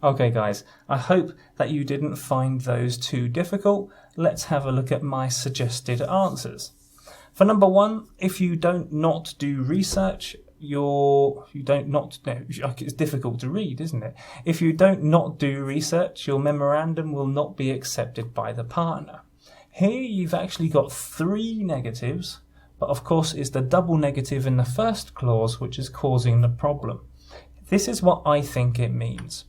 Okay guys, I hope that you didn't find those too difficult. Let's have a look at my suggested answers. For number one, if you don't not do research, it's difficult to read, isn't it? If you don't not do research, your memorandum will not be accepted by the partner. Here you've actually got three negatives, but of course it's the double negative in the first clause which is causing the problem. This is what I think it means.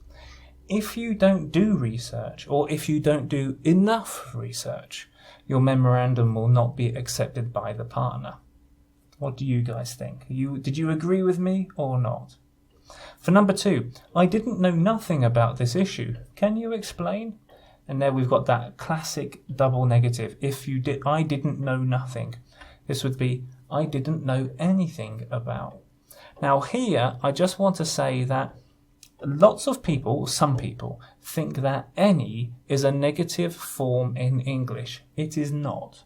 If you don't do research, or if you don't do enough research, your memorandum will not be accepted by the partner. What do you guys think? Did you agree with me or not? For number two, I didn't know nothing about this issue. Can you explain? And there we've got that classic double negative. I didn't know nothing. This would be, I didn't know anything about. Now here, I just want to say that some people, think that any is a negative form in English. It is not.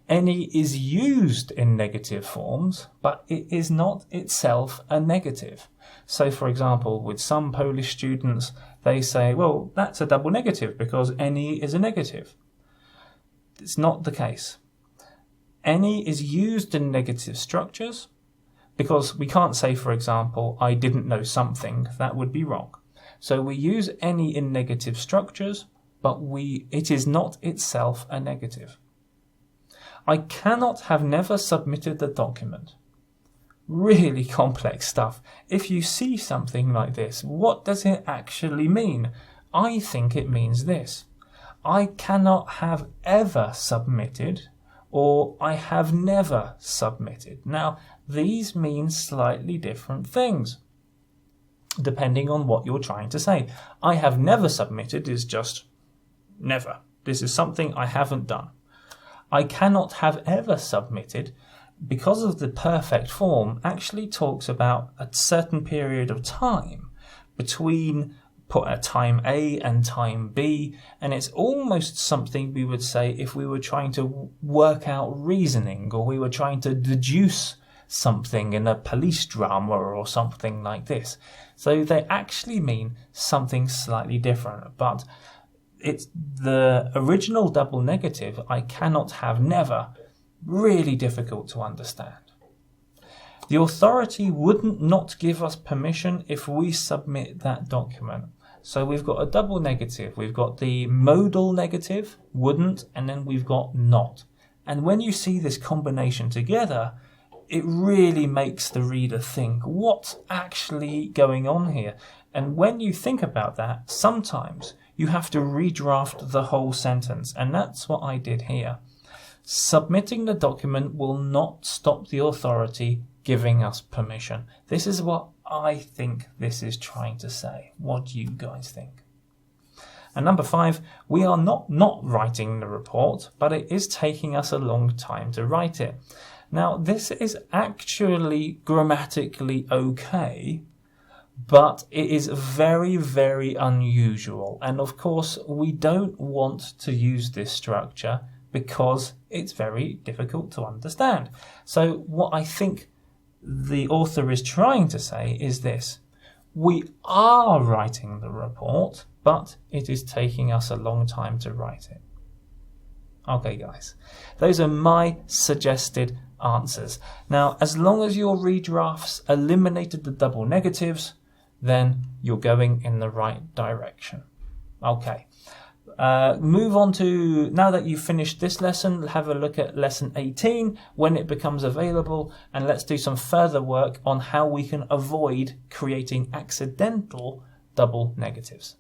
Any is used in negative forms, but it is not itself a negative. So, for example, with some Polish students, they say, well, that's a double negative because any is a negative. It's not the case. Any is used in negative structures, because we can't say, for example, I didn't know something. That would be wrong. So we use any in negative structures, but it is not itself a negative. I cannot have never submitted the document. Really complex stuff. If you see something like this, what does it actually mean? I think it means this. I cannot have ever submitted, or I have never submitted. Now, these mean slightly different things, depending on what you're trying to say. I have never submitted is just never. This is something I haven't done. I cannot have ever submitted, because of the perfect form, actually talks about a certain period of time between time A and time B, and it's almost something we would say if we were trying to work out reasoning, or we were trying to deduce something in a police drama or something like this. So they actually mean something slightly different, but it's the original double negative, I cannot have never, really difficult to understand. The authority wouldn't not give us permission if we submit that document. So we've got a double negative. We've got the modal negative, wouldn't, and then we've got not. And when you see this combination together, it really makes the reader think, what's actually going on here? And when you think about that, sometimes you have to redraft the whole sentence. And that's what I did here. Submitting the document will not stop the authority giving us permission. This is what I think this is trying to say. What do you guys think? And number 5, we are not writing the report, but it is taking us a long time to write it. Now, this is actually grammatically okay, but it is very, very unusual. And of course, we don't want to use this structure because it's very difficult to understand. So what I think the author is trying to say is this: we are writing the report, but it is taking us a long time to write it. Okay, guys, those are my suggested answers. Now, as long as your redrafts eliminated the double negatives, then you're going in the right direction. Okay. Move on to, now that you've finished this lesson, have a look at lesson 18 when it becomes available, and let's do some further work on how we can avoid creating accidental double negatives.